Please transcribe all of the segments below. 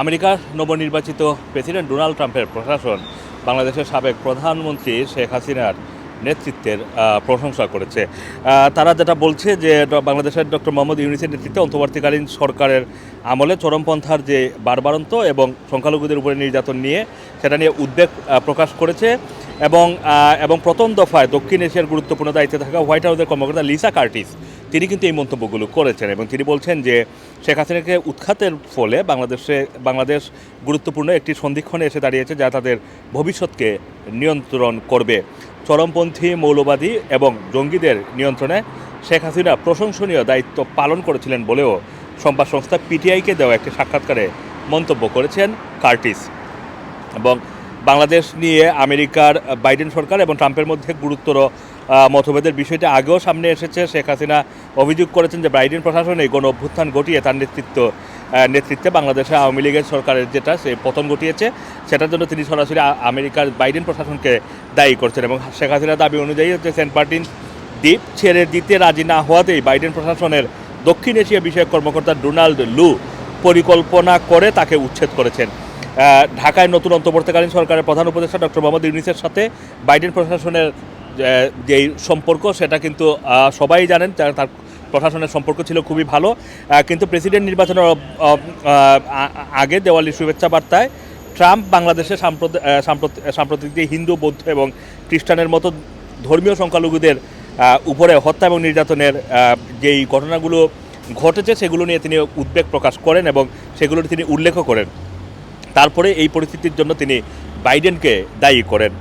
আমেরিকার নবনির্বাচিত president Donald ট্রাম্পের প্রশাসন বাংলাদেশের সাবেক প্রধানমন্ত্রী শেখ হাসিনার নেতৃত্বের প্রশংসা করেছে। তারা যেটা বলছে যে বাংলাদেশের ডক্টর মোহাম্মদ ইউনূসের নেতৃত্বে অন্তর্বর্তীকালীন সরকারের আমলে চরমপন্থার যে বাড়বাড়ন্ত এবং সংখ্যালঘুদের উপরে নির্যাতন নিয়ে সেটা নিয়ে উদ্বেগ প্রকাশ করেছে এবং প্রথম দফায় দক্ষিণ এশিয়ার গুরুত্বপূর্ণ দায়িত্বে থাকা হোয়াইট হাউসের কর্মকর্তা লিসা কার্টিস তিনি কিন্তু এই মন্তব্যগুলো করেছেন এবং তিনি বলছেন যে শেখ হাসিনাকে উৎখাতের ফলে বাংলাদেশ গুরুত্বপূর্ণ একটি সন্ধিক্ষণে এসে দাঁড়িয়েছে যা তাদের ভবিষ্যৎকে নিয়ন্ত্রণ করবে। চরমপন্থী মৌলবাদী এবং জঙ্গিদের নিয়ন্ত্রণে শেখ হাসিনা প্রশংসনীয় দায়িত্ব পালন করেছিলেন বলেও সংবাদ সংস্থা পিটিআইকে দেওয়া একটি সাক্ষাৎকারে মন্তব্য করেছেন কার্টিস। এবং বাংলাদেশ নিয়ে আমেরিকার বাইডেন সরকার এবং ট্রাম্পের মধ্যে গুরুতর মতভেদের বিষয়টি আগেও সামনে এসেছে। শেখ হাসিনা অভিযোগ করেছেন যে বাইডেন প্রশাসনে গণ অভ্যুত্থান ঘটিয়ে তার নেতৃত্বে বাংলাদেশে আওয়ামী লীগের সরকারের যেটা সে পতন ঘটিয়েছে সেটার জন্য তিনি সরাসরি আমেরিকার বাইডেন প্রশাসনকে দায়ী করছেন। এবং শেখ হাসিনার দাবি অনুযায়ী হচ্ছে সেন্ট মার্টিন দ্বীপ ছেড়ে দিতে রাজি না হওয়াতেই বাইডেন প্রশাসনের দক্ষিণ এশিয়া বিষয়ক কর্মকর্তা ডোনাল্ড লু পরিকল্পনা করে তাকে উচ্ছেদ করেছেন। ঢাকায় নতুন অন্তর্বর্তীকালীন সরকারের প্রধান উপদেষ্টা ডক্টর মোহাম্মদ ইউনূসের সাথে বাইডেন প্রশাসনের যেই সম্পর্ক সেটা কিন্তু সবাই জানেন, তার প্রশাসনের সম্পর্ক ছিল খুবই ভালো। কিন্তু প্রেসিডেন্ট নির্বাচনের আগে দেওয়ালির শুভেচ্ছা বার্তায় ট্রাম্প বাংলাদেশে সাম্প্রতিক যে হিন্দু, বৌদ্ধ এবং খ্রিস্টানের মতো ধর্মীয় সংখ্যালঘুদের উপরে হত্যা এবং নির্যাতনের যেই ঘটনাগুলো ঘটেছে সেগুলো নিয়ে তিনি উদ্বেগ প্রকাশ করেন এবং সেগুলো তিনি উল্লেখও করেন। তারপরে এই পরিস্থিতির জন্য তিনি বাইডেনকে দায়ী করেন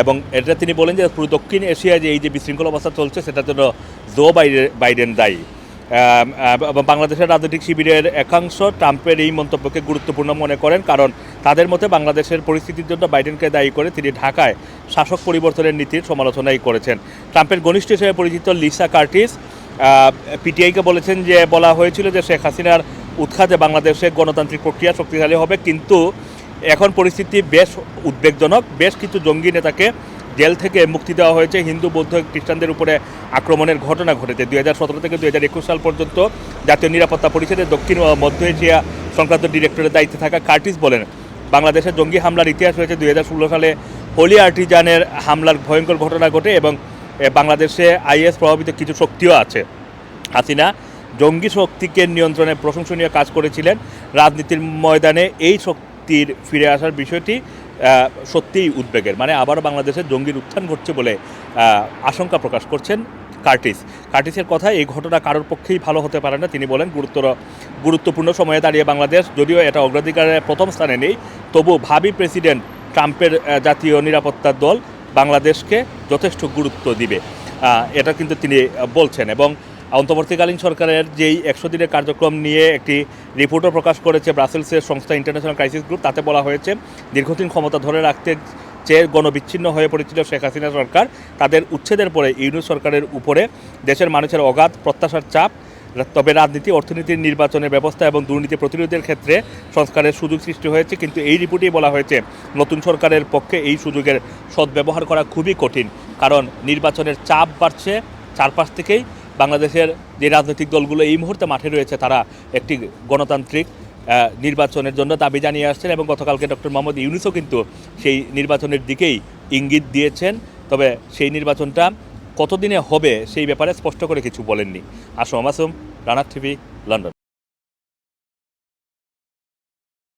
এবং এটা তিনি বলেন যে পুরো দক্ষিণ এশিয়ায় যে এই যে বিশৃঙ্খল অবস্থা চলছে সেটার জন্য জো বাইডেন দায়ী। বাংলাদেশের রাজনৈতিক শিবিরের একাংশ ট্রাম্পের এই মন্তব্যকে গুরুত্বপূর্ণ মনে করেন, কারণ তাদের মতে বাংলাদেশের পরিস্থিতির জন্য বাইডেনকে দায়ী করে তিনি ঢাকায় শাসক পরিবর্তনের নীতির সমালোচনাই করেছেন। ট্রাম্পের ঘনিষ্ঠ হিসেবে পরিচিত লিসা কার্টিস পিটিআইকে বলেছেন যে বলা হয়েছিল যে শেখ হাসিনার উৎখাতে বাংলাদেশে গণতান্ত্রিক প্রক্রিয়া শক্তিশালী হবে, কিন্তু এখন পরিস্থিতি বেশ উদ্বেগজনক। বেশ কিছু জঙ্গি নেতাকে জেল থেকে মুক্তি দেওয়া হয়েছে। হিন্দু, বৌদ্ধ, খ্রিস্টানদের উপরে আক্রমণের ঘটনা ঘটেছে। 2017 থেকে 2021 সাল পর্যন্ত জাতীয় নিরাপত্তা পরিষদের দক্ষিণ ও মধ্য এশিয়া সংক্রান্ত ডিরেক্টরের দায়িত্বে থাকা কার্টিস বলেন, বাংলাদেশের জঙ্গি হামলার ইতিহাস রয়েছে। 2016 সালে হোলি আর্টিজানের হামলার ভয়ঙ্কর ঘটনা ঘটে এবং বাংলাদেশে আইএস প্রভাবিত কিছু শক্তিও আছে। হাসিনা জঙ্গি শক্তিকে নিয়ন্ত্রণে প্রশংসনীয় কাজ করেছিলেন। রাজনীতির ময়দানে এই শক্তির ফিরে আসার বিষয়টি সত্যিই উদ্বেগের, মানে আবারও বাংলাদেশের জঙ্গির উত্থান ঘটছে বলে আশঙ্কা প্রকাশ করছেন কার্টিসের কথা। এই ঘটনা কারোর পক্ষেই ভালো হতে পারে না। তিনি বলেন, গুরুত্বপূর্ণ সময়ে দাঁড়িয়ে বাংলাদেশ যদিও এটা অগ্রাধিকারের প্রথম স্থানে নেই, তবু ভাবি প্রেসিডেন্ট ট্রাম্পের জাতীয় নিরাপত্তা দল বাংলাদেশকে যথেষ্ট গুরুত্ব দিবে, এটা কিন্তু তিনি বলছেন। এবং অন্তর্বর্তীকালীন সরকারের যেই 100 দিনের কার্যক্রম নিয়ে একটি রিপোর্টও প্রকাশ করেছে ব্রাসেলসের সংস্থা ইন্টারন্যাশনাল ক্রাইসিস গ্রুপ, তাতে বলা হয়েছে দীর্ঘদিন ক্ষমতা ধরে রাখতে চেয়ে গণবিচ্ছিন্ন হয়ে পড়েছিল শেখ হাসিনা সরকার। তাদের উচ্ছেদের পরে ইউনূস সরকারের উপরে দেশের মানুষের অগাধ প্রত্যাশার চাপ, তবে রাজনীতি, অর্থনীতির, নির্বাচনের ব্যবস্থা এবং দুর্নীতি প্রতিরোধের ক্ষেত্রে সংস্কারের সুযোগ সৃষ্টি হয়েছে। কিন্তু এই রিপোর্টেই বলা হয়েছে নতুন সরকারের পক্ষে এই সুযোগের সদ্ব্যবহার করা খুবই কঠিন, কারণ নির্বাচনের চাপ বাড়ছে চারপাশ থেকেই। বাংলাদেশের যে রাজনৈতিক দলগুলো এই মুহূর্তে মাঠে রয়েছে তারা একটি গণতান্ত্রিক নির্বাচনের জন্য দাবি জানিয়ে আসছেন এবং গতকালকে ডক্টর মোহাম্মদ ইউনূসও কিন্তু সেই নির্বাচনের দিকেই ইঙ্গিত দিয়েছেন। তবে সেই নির্বাচনটা কতদিনে হবে সেই ব্যাপারে স্পষ্ট করে কিছু বলেননি। Assam Masum, Rana TV, London.